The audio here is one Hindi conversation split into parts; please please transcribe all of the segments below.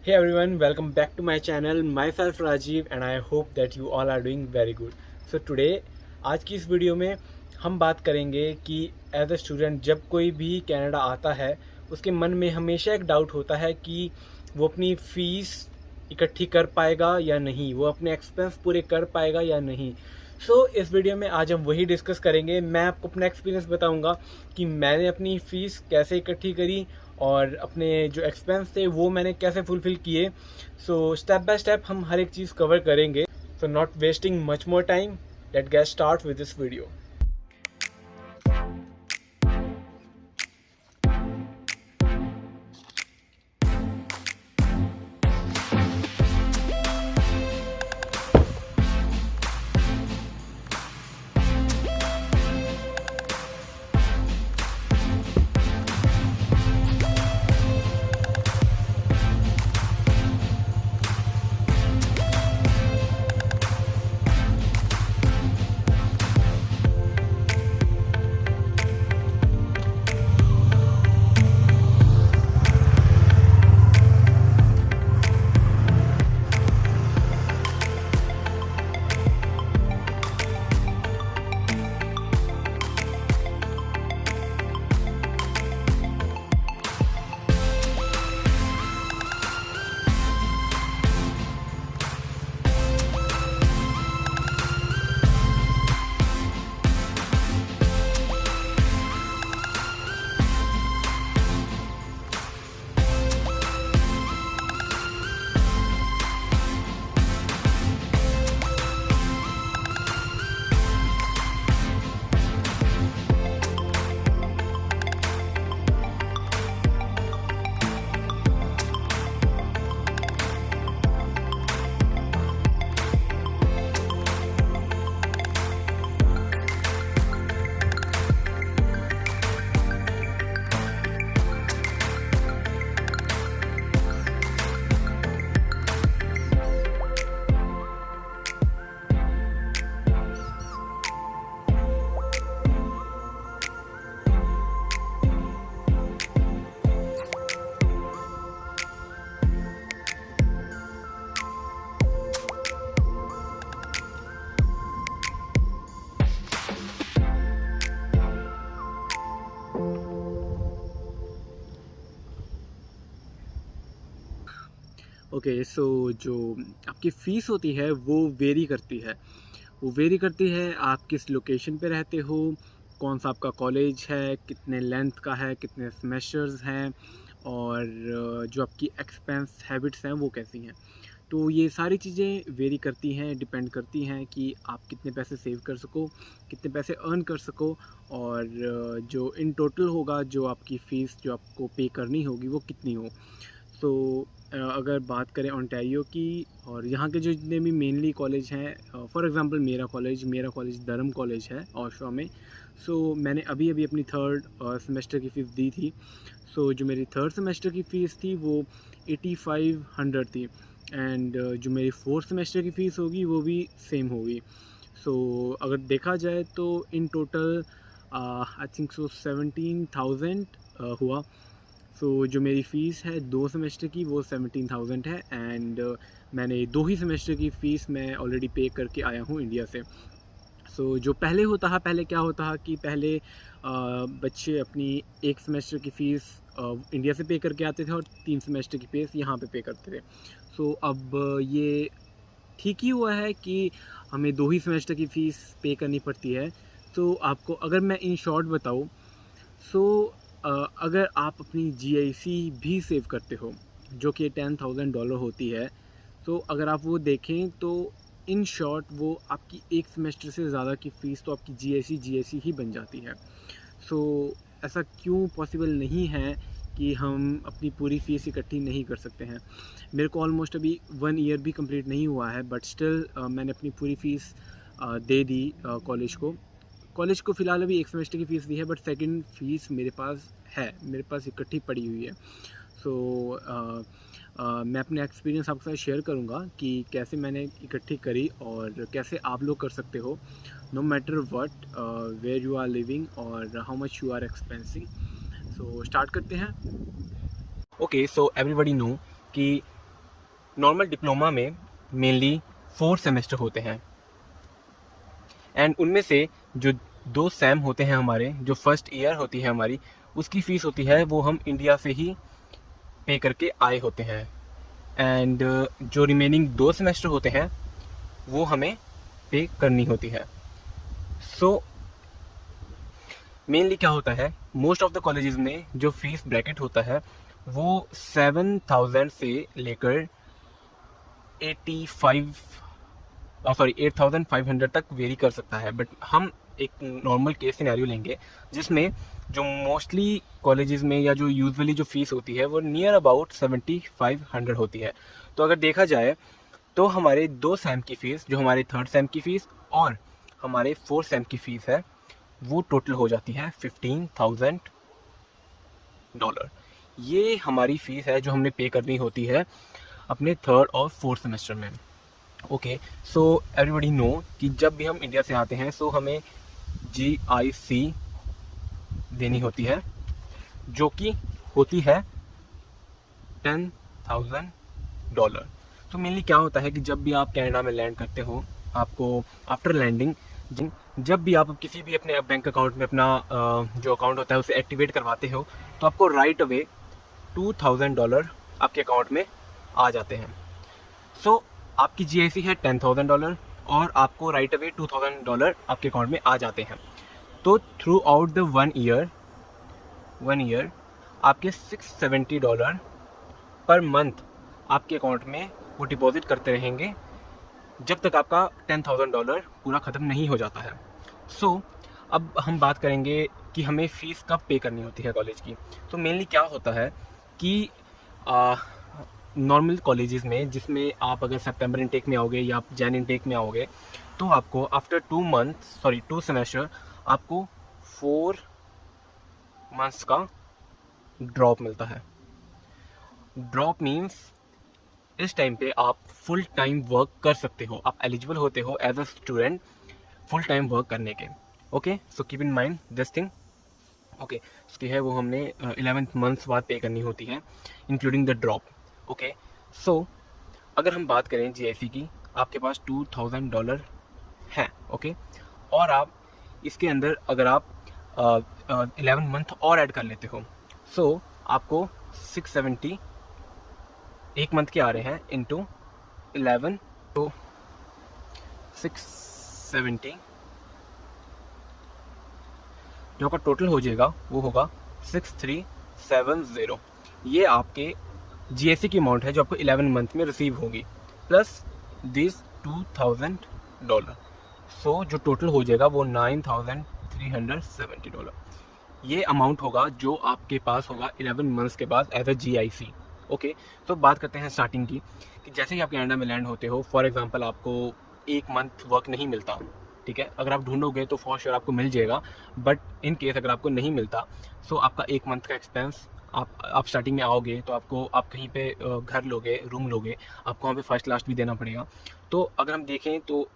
Hey everyone, welcome back to my channel. Myself Rajiv and I hope that you all are doing very good. So today आज की इस वीडियो में हम बात करेंगे कि एज अ स्टूडेंट जब कोई भी कनाडा आता है उसके मन में हमेशा एक डाउट होता है कि वो अपनी फ़ीस इकट्ठी कर पाएगा या नहीं, वो अपने एक्सपेंस पूरे कर पाएगा या नहीं। इस वीडियो में आज हम वही डिस्कस करेंगे। मैं आपको अपना एक्सपीरियंस बताऊंगा कि मैंने अपनी फ़ीस कैसे इकट्ठी करी और अपने जो एक्सपेंस थे वो मैंने कैसे फुलफ़िल किए। स्टेप बाय स्टेप हम हर एक चीज़ कवर करेंगे। Not wasting much more time, let get start with this video. So जो आपकी फ़ीस होती है वो वेरी करती है। आप किस लोकेशन पे रहते हो, कौन सा आपका कॉलेज है, कितने लेंथ का है, कितने सेमेस्टर्स हैं और जो आपकी एक्सपेंस हैबिट्स हैं वो कैसी हैं। तो ये सारी चीज़ें वेरी करती हैं, डिपेंड करती हैं कि आप कितने पैसे सेव कर सको, कितने पैसे अर्न कर सको और जो इन टोटल होगा, जो आपकी फ़ीस जो आपको पे करनी होगी वो कितनी हो। अगर बात करें ओंटारियो की और यहाँ के जो जितने भी मेनली कॉलेज हैं, फॉर एग्ज़ाम्पल मेरा कॉलेज धर्म कॉलेज है ओशवा में। मैंने अभी अपनी थर्ड सेमेस्टर की फ़ीस दी थी। जो मेरी थर्ड सेमेस्टर की फ़ीस थी वो 8500 थी एंड जो मेरी फोर्थ सेमेस्टर की फ़ीस होगी वो भी सेम होगी। अगर देखा जाए तो इन टोटल आई थिंक 17,000 हुआ। जो मेरी फ़ीस है 2 सेमेस्टर की वो 17,000 है एंड मैंने 2 ही सेमेस्टर की फ़ीस मैं ऑलरेडी पे करके आया हूँ इंडिया से। जो पहले क्या होता है कि पहले बच्चे अपनी 1 सेमेस्टर की फ़ीस इंडिया से पे करके आते थे और 3 सेमेस्टर की फ़ीस यहाँ पे करते थे। अब ये ठीक ही हुआ है कि हमें 2 ही सेमेस्टर की फ़ीस पे करनी पड़ती है। आपको अगर मैं इन शॉर्ट बताऊँ, अगर आप अपनी जीआईसी भी सेव करते हो जो कि $10,000 होती है, अगर आप वो देखें तो इन शॉर्ट वो आपकी 1 सेमेस्टर से ज़्यादा की फ़ीस तो आपकी जीआईसी ही बन जाती है। ऐसा क्यों पॉसिबल नहीं है कि हम अपनी पूरी फ़ीस इकट्ठी नहीं कर सकते हैं। मेरे को ऑलमोस्ट अभी 1 ईयर भी कंप्लीट नहीं हुआ है बट स्टिल मैंने अपनी पूरी फ़ीस दे दी कॉलेज को फ़िलहाल अभी 1 सेमेस्टर की फ़ीस दी है बट सेकंड फ़ीस मेरे पास इकट्ठी पड़ी हुई है। मैं अपने एक्सपीरियंस आपके साथ शेयर करूँगा कि कैसे मैंने इकट्ठी करी और कैसे आप लोग कर सकते हो, no matter what where you are living और how much you are expensing. Start करते हैं। ओके, सो एवरीबडी नो कि नॉर्मल डिप्लोमा में मेनली 4 सेमेस्टर होते हैं, एंड उनमें से जो 2 सेम होते हैं हमारे, जो फर्स्ट ईयर होती है हमारी, उसकी फ़ीस होती है वो हम इंडिया से ही पे करके आए होते हैं, एंड जो रिमेनिंग 2 सेमेस्टर होते हैं वो हमें पे करनी होती है। सो मेनली क्या होता है, मोस्ट ऑफ द कॉलेजेस में जो फीस ब्रैकेट होता है वो 7,000 से लेकर 8,500 तक वेरी कर सकता है। बट हम एक नॉर्मल केस सिनेरियो लेंगे जिसमें जो मोस्टली कॉलेजेस में या जो यूजुअली जो फीस होती है वो नियर अबाउट 7,500 होती है। तो अगर देखा जाए तो हमारे 2 सेम की फ़ीस, जो हमारे 3rd सेम की फ़ीस और हमारे 4th सेम की फ़ीस है, वो टोटल हो जाती है $15,000। ये हमारी फ़ीस है जो हमने पे करनी होती है अपने 3rd और 4th सेमेस्टर में। ओके, सो एवरीबडी नो कि जब भी हम इंडिया से आते हैं सो हमें GIC देनी होती है, जो कि होती है $10,000। तो मेनली क्या होता है कि जब भी आप कनाडा में लैंड करते हो, आपको आफ्टर लैंडिंग जब भी आप किसी भी अपने बैंक अकाउंट में अपना जो अकाउंट होता है उसे एक्टिवेट करवाते हो, तो आपको राइट अवे $2,000 आपके अकाउंट में आ जाते हैं। सो आपकी GIC है $10,000 और आपको राइट अवे $2,000 आपके अकाउंट में आ जाते हैं। तो थ्रू आउट द 1 ईयर आपके $670 पर मंथ आपके अकाउंट में वो डिपॉजिट करते रहेंगे जब तक आपका $10,000 पूरा ख़त्म नहीं हो जाता है। सो अब हम बात करेंगे कि हमें फ़ीस कब पे करनी होती है कॉलेज की। तो मेनली क्या होता है कि नॉर्मल कॉलेजेस में, जिसमें आप अगर सितंबर इनटेक में आओगे या आप जैन इनटेक में आओगे, तो आपको आफ्टर 2 सेमेस्टर आपको 4 मंथ्स का ड्रॉप मिलता है। ड्रॉप मीन्स इस टाइम पे आप फुल टाइम वर्क कर सकते हो, आप एलिजिबल होते हो as a student full time work करने के। Okay, so keep in mind this thing. Okay, उसकी है वो हमने 11th मंथ्स बाद पे करनी होती है including the drop. Okay, so अगर हम बात करें GIC की, आपके पास $2,000 है। ओके, और आप इसके अंदर अगर आप 11 मंथ और ऐड कर लेते हो, सो आपको 670 एक मंथ के आ रहे हैं इंटू 11, तो 670 जो का टोटल हो जाएगा वो होगा 6370। ये आपके GIC की अमाउंट है जो आपको 11 मंथ में रिसीव होगी, प्लस दिस $2,000। सो जो टोटल हो जाएगा वो $9,370। ये अमाउंट होगा जो आपके पास होगा 11 मंथ्स के बाद एज अ GIC। ओके, तो बात करते हैं स्टार्टिंग की, कि जैसे ही आप कनाडा में लैंड होते हो, फॉर एग्जांपल आपको 1 मंथ वर्क नहीं मिलता, ठीक है, अगर आप ढूंढोगे तो फॉर श्योर आपको मिल जाएगा, बट इन केस अगर आपको नहीं मिलता, सो आपका 1 मंथ का एक्सपेंस, आप स्टार्टिंग में आओगे तो आप कहीं पे घर लोगे, रूम लोगे, आपको वहाँ पे फर्स्ट लास्ट भी देना पड़ेगा। तो अगर हम देखें तो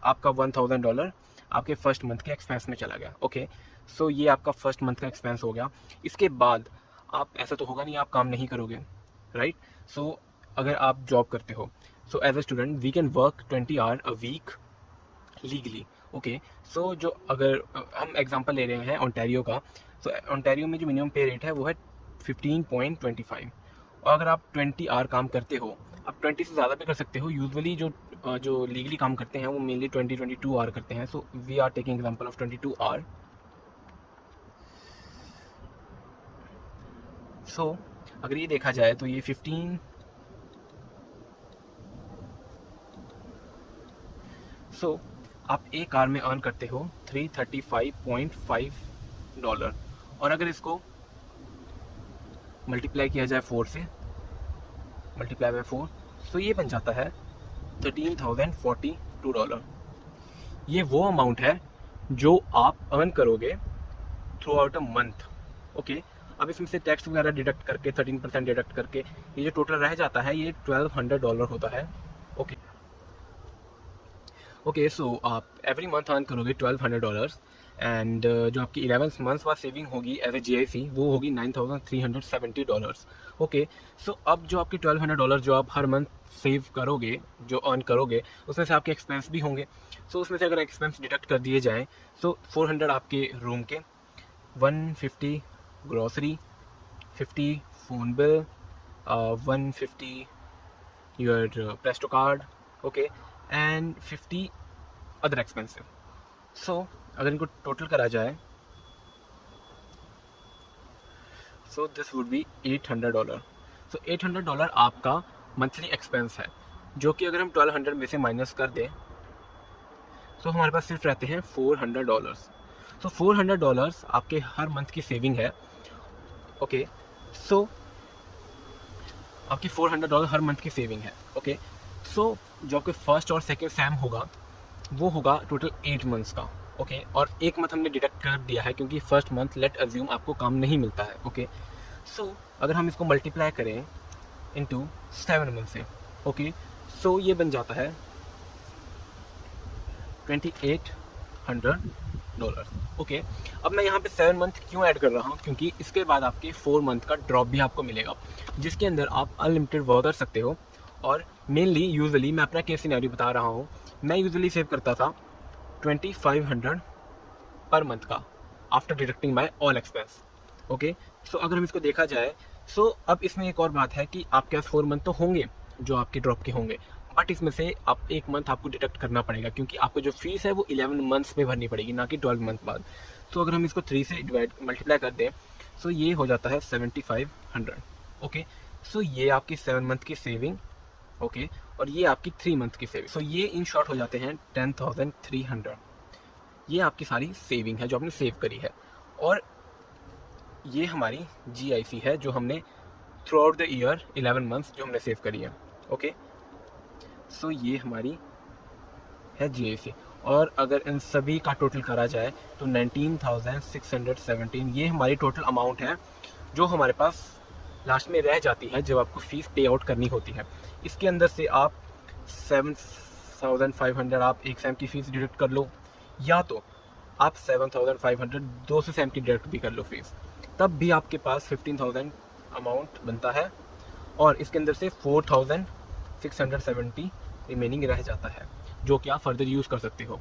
आपका $1,000 आपके फर्स्ट मंथ के एक्सपेंस में चला गया। ओके, सो ये आपका फर्स्ट मंथ का एक्सपेंस हो गया। इसके बाद आप, ऐसा तो होगा नहीं आप काम नहीं करोगे, राइट? सो अगर आप जॉब करते हो, so as a student we can work 20 hour a week legally. Okay, so जो अगर हम एग्जांपल ले रहे हैं ओंटारियो का, सो ओंटारियो में जो मिनिमम पे रेट है वो है 15.25, और अगर आप 20 आवर काम करते हो, आप 20 से ज़्यादा भी कर सकते हो। यूजुअली जो लीगली काम करते हैं वो मेनली 22 आवर करते हैं। So we are taking example of 22 hour. So अगर ये देखा जाए तो ये 15, सो आप एक आवर में अर्न करते हो $335.5, और अगर इसको मल्टीप्लाई किया जाए 4 से, मल्टीप्लाई बाय 4, सो ये बन जाता है $13,042। ये वो अमाउंट है जो आप अर्न करोगे through out a month. Okay, अब इसमें से टैक्स वगैरह डिडक्ट करके 13% डिडक्ट करके ये जो टोटल रह जाता है ये $1,200 होता है। ओके, सो आप एवरी मंथ अर्न करोगे $1,200, एंड जो आपकी 11 मंथ्स बाद सेविंग होगी एज ए GIC वो होगी $9,370। ओके, सो अब जो आपके $1,200 जो आप हर मंथ सेव करोगे, जो अर्न करोगे, उसमें से आपके एक्सपेंस भी होंगे। सो उसमें से अगर एक्सपेंस डिडक्ट कर दिए जाएँ, सो 400 आपके रूम के, 150 grocery, 50 phone bill, 150 your Presto card, okay, and 50 other expensive. So अगर इनको टोटल करा जाए, so this would be $800। So $800 आपका मंथली एक्सपेंस है, जो कि अगर हम 1200 में से माइनस कर दें, सो हमारे पास सिर्फ रहते हैं $400। सो $400 आपके हर मंथ की सेविंग है। ओके, सो आपकी $400 हर मंथ की सेविंग है। ओके, सो जो आपके फर्स्ट और सेकेंड सैम होगा वो होगा टोटल 8 मंथ्स का। ओके, और एक मंथ हमने डिडक्ट कर दिया है क्योंकि फर्स्ट मंथ लेट अज्यूम आपको काम नहीं मिलता है। ओके, सो अगर हम इसको मल्टीप्लाई करें इनटू 7 मंथ से, ओके, सो ये बन जाता है $2,800। ओके, अब मैं यहाँ पे 7 मंथ क्यों ऐड कर रहा हूँ, क्योंकि इसके बाद आपके 4 मंथ का ड्रॉप भी आपको मिलेगा, जिसके अंदर आप अनलिमिटेड वर्क कर सकते हो। और मेनली यूजुअली मैं अपना केस सिनेरियो बता रहा हूँ, मैं यूजुअली सेव करता था 2500 पर मंथ का after deducting my all expense. Okay, so अगर हम इसको देखा जाए, सो अब इसमें एक और बात है कि आपके पास 4 मंथ तो होंगे जो आपके ड्रॉप के होंगे, बट इसमें से आप एक मंथ आपको डिडक्ट करना पड़ेगा, क्योंकि आपको जो फीस है वो 11 मंथ्स में भरनी पड़ेगी, ना कि 12 मंथ बाद। तो अगर हम इसको 3 से डिवाइड मल्टीप्लाई कर दें, सो ये हो जाता है 7500। ओके, सो ये आपकी 7 मंथ की सेविंग, ओके, और ये आपकी 3 मंथ की सेविंग। सो ये इन शॉर्ट हो जाते हैं 10,300। ये आपकी सारी सेविंग है जो आपने सेव करी है, और ये हमारी GIC है जो हमने through out the year 11 months जो हमने सेव करी है। ओके, सो ये हमारी है GIC, और अगर इन सभी का टोटल करा जाए तो 19,617 ये हमारी टोटल अमाउंट है जो हमारे पास लास्ट में रह जाती है जब आपको फीस पे आउट करनी होती है। इसके अंदर से आप 7,500 आप एक सैम की फ़ीस डिडक्ट कर लो, या तो आप 7,500 दो से सैम की डिडक्ट भी कर लो फीस, तब भी आपके पास 15,000 अमाउंट बनता है, और इसके अंदर से 4,670 रिमेनिंग रह जाता है, जो कि आप फर्दर यूज़ कर सकते हो।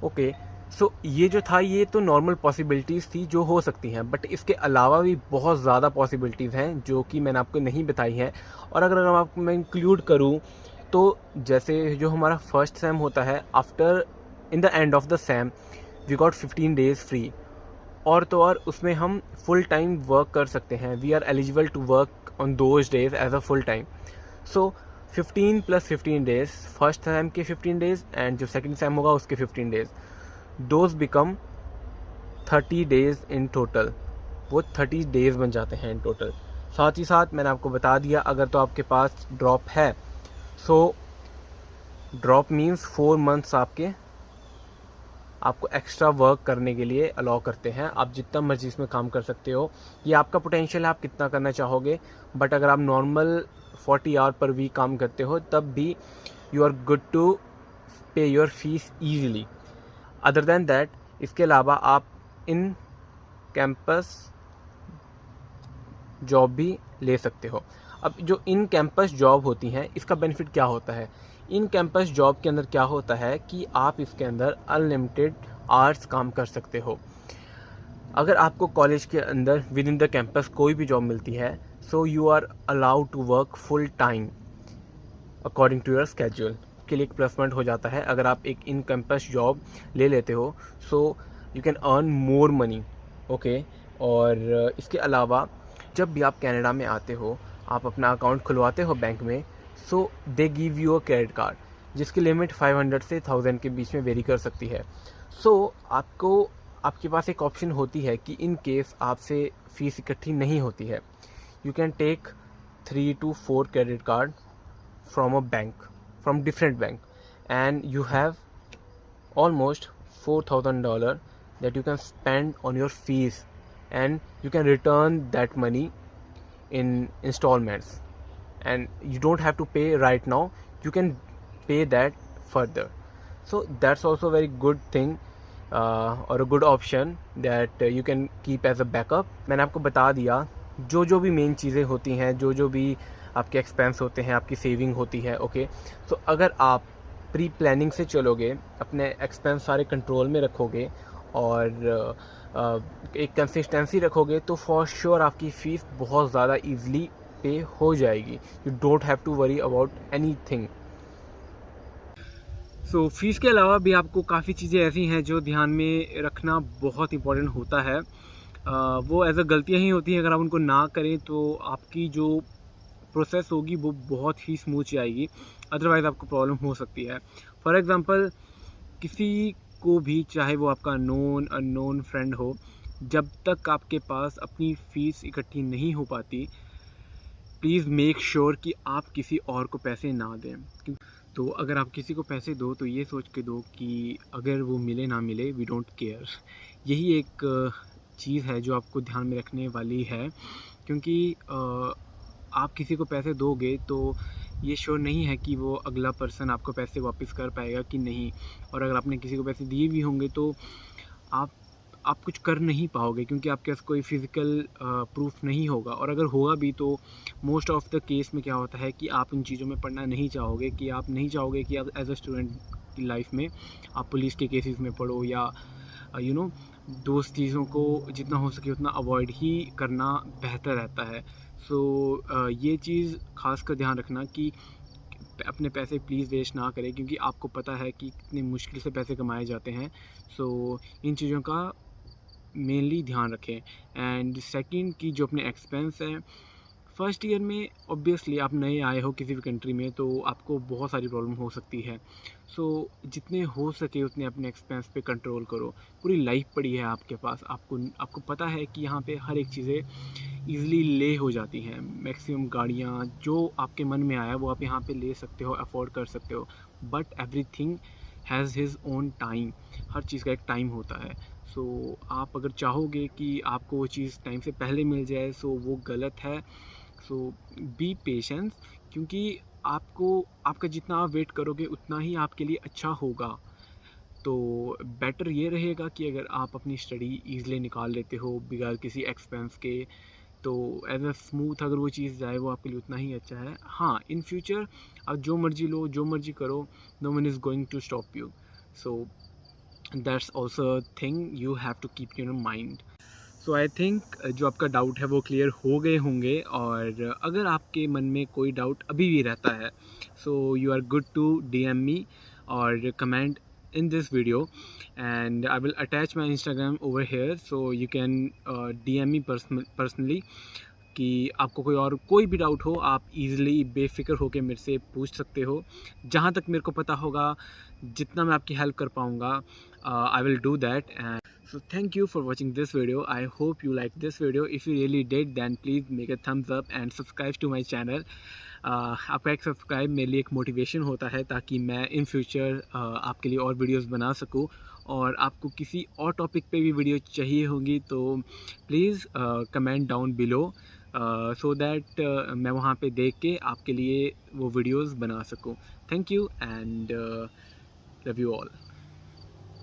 ओके, सो ये जो था ये तो नॉर्मल पॉसिबिलिटीज़ थी जो हो सकती हैं, बट इसके अलावा भी बहुत ज़्यादा पॉसिबिलिटीज़ हैं जो कि मैंने आपको नहीं बताई हैं। और अगर आपको मैं इंक्लूड करूँ तो जैसे जो हमारा फर्स्ट सैम होता है, after in the end of the sem we got 15 days free, और तो और उसमें हम फुल टाइम वर्क कर सकते हैं। We are eligible to work on those days as a full time. So 15 + 15 days, first sem के 15 डेज़ एंड जो सेकंड सैम होगा उसके 15 days, those become 30 days in total. वो 30 डेज़ बन जाते हैं इन टोटल। साथ ही साथ मैंने आपको बता दिया, अगर तो आपके पास ड्रॉप है, सो ड्रॉप मीन्स 4 मंथ्स आपको एक्स्ट्रा वर्क करने के लिए अलाउ करते हैं। आप जितना मर्जी इसमें काम कर सकते हो, ये आपका पोटेंशियल है, आप कितना करना चाहोगे। बट अगर आप नॉर्मल 40 आवर पर वीक काम करते हो तब भी यू आर गुड टू पे your fees easily. Other than that, इसके अलावा आप इन कैंपस जॉब भी ले सकते हो। अब जो इन कैंपस जॉब होती हैं इसका बेनिफिट क्या होता है, इन कैंपस जॉब के अंदर क्या होता है कि आप इसके अंदर अनलिमिटेड आवर्स काम कर सकते हो। अगर आपको कॉलेज के अंदर विद इन द कैंपस कोई भी जॉब मिलती है, so you are allowed to work full time according to your schedule. के लिए एक प्लस पॉइंट हो जाता है अगर आप एक इन कैंपस जॉब ले लेते हो, so you can earn more money. Okay, और इसके अलावा जब भी आप कनाडा में आते हो, आप अपना अकाउंट खुलवाते हो बैंक में, so they give you a credit card जिसकी लिमिट 500 से 1000 के बीच में वेरी कर सकती है। सो आपके पास एक ऑप्शन होती है कि इन केस आपसे फ़ीस इकट्ठी नहीं होती है, you can take 3 to 4 credit card from a bank, from different bank, and you have almost $4,000 that you can spend on your fees, and you can return that money in installments, and you don't have to pay right now, you can pay that further. So that's also a very good thing और a good option that you can keep as a backup. मैंने आपको बता दिया जो भी मेन चीज़ें होती हैं, जो भी आपके एक्सपेंस होते हैं, आपकी सेविंग होती है। ओके, तो अगर आप प्री प्लानिंग से चलोगे, अपने एक्सपेंस सारे कंट्रोल में रखोगे और एक कंसिस्टेंसी रखोगे, तो फॉर श्योर आपकी फ़ीस बहुत ज़्यादा ईजिली पे हो जाएगी। You don't have to worry about anything. So fees के अलावा भी आपको काफ़ी चीज़ें ऐसी हैं जो ध्यान में रखना बहुत इंपॉर्टेंट होता है। वो एज अ गलतियाँ ही होती हैं, अगर आप उनको ना करें तो आपकी जो प्रोसेस होगी वो बहुत ही स्मूथ जाएगी, अदरवाइज़ आपको प्रॉब्लम हो सकती है। फॉर एग्ज़ाम्पल, किसी को भी, चाहे वो आपका नोन अननोन फ्रेंड हो, जब तक आपके पास अपनी फ़ीस इकट्ठी नहीं हो पाती, प्लीज़ मेक श्योर कि आप किसी और को पैसे ना दें। तो अगर आप किसी को पैसे दो तो ये सोच के दो कि अगर वो मिले ना मिले, वी डोंट केयर। यही एक चीज़ है जो आपको ध्यान में रखने वाली है, क्योंकि आप किसी को पैसे दोगे तो ये श्योर नहीं है कि वो अगला पर्सन आपको पैसे वापस कर पाएगा कि नहीं। और अगर आपने किसी को पैसे दिए भी होंगे तो आप आप कुछ कर नहीं पाओगे, क्योंकि आपके पास कोई फ़िज़िकल प्रूफ नहीं होगा। और अगर होगा भी तो मोस्ट ऑफ़ द केस में क्या होता है कि आप उन चीज़ों में पढ़ना नहीं चाहोगे, कि आप नहीं चाहोगे कि आप एज अ स्टूडेंट की लाइफ में आप पुलिस के केसेस में पढ़ो, या यू नो दोस्त चीज़ों को जितना हो सके उतना अवॉइड ही करना बेहतर रहता है। सो ये चीज़ ख़ास कर ध्यान रखना कि अपने पैसे प्लीज़ वेस्ट ना करें, क्योंकि आपको पता है कि कितनी मुश्किल से पैसे कमाए जाते हैं। सो इन चीज़ों का मेनली ध्यान रखें। एंड सेकंड, कि जो अपने एक्सपेंस हैं, फर्स्ट ईयर में ऑब्वियसली आप नए आए हो किसी भी कंट्री में, तो आपको बहुत सारी प्रॉब्लम हो सकती है। सो जितने हो सके उतने अपने एक्सपेंस पे कंट्रोल करो। पूरी लाइफ पड़ी है आपके पास, आपको पता है कि यहाँ पे हर एक चीज़ें ईज़िली ले हो जाती हैं। मैक्सिमम गाड़ियाँ जो आपके मन में आया वो आप यहाँ पे ले सकते हो, अफोर्ड कर सकते हो। But everything has his own time. हर चीज़ का एक टाइम होता है। सो आप अगर चाहोगे कि आपको वो चीज़ टाइम से पहले मिल जाए, सो वो गलत है। सो बी पेशेंस, क्योंकि आपको, आपका जितना आप वेट करोगे उतना ही आपके लिए अच्छा होगा। तो बेटर ये रहेगा कि अगर आप अपनी स्टडी ईज़िली निकाल लेते हो बगैर किसी एक्सपेंस के, तो एज अ स्मूथ अगर वो चीज़ जाए वो आपके लिए उतना ही अच्छा है। हाँ, इन फ्यूचर आप जो मर्ज़ी लो, जो मर्ज़ी करो, no one is going to stop you. So that's also thing you have to keep in your mind. So I think जो आपका डाउट है वो क्लियर हो गए होंगे। और अगर आपके मन में कोई डाउट अभी भी रहता है, so you are good to DM me और comment in this video, and I will attach my Instagram over here, so you can DM me personally कि आपको कोई भी डाउट हो, आप इजीली बेफिक्र होकर मेरे से पूछ सकते हो। जहाँ तक मेरे को पता होगा, जितना मैं आपकी हेल्प कर पाऊँगा, I will do that. And so thank you for watching this video. I hope you liked this video. If you really did, then please make a thumbs up and subscribe to my channel. आपका एक सब्सक्राइब मेरे लिए एक मोटिवेशन होता है, ताकि मैं इन फ्यूचर आपके लिए और वीडियोस बना सकूं। और आपको किसी और टॉपिक पे भी वीडियो चाहिए होंगी तो please comment down below, so that मैं वहाँ पे देख के आपके लिए वो वीडियोस बना सकूं। Thank you and love you all.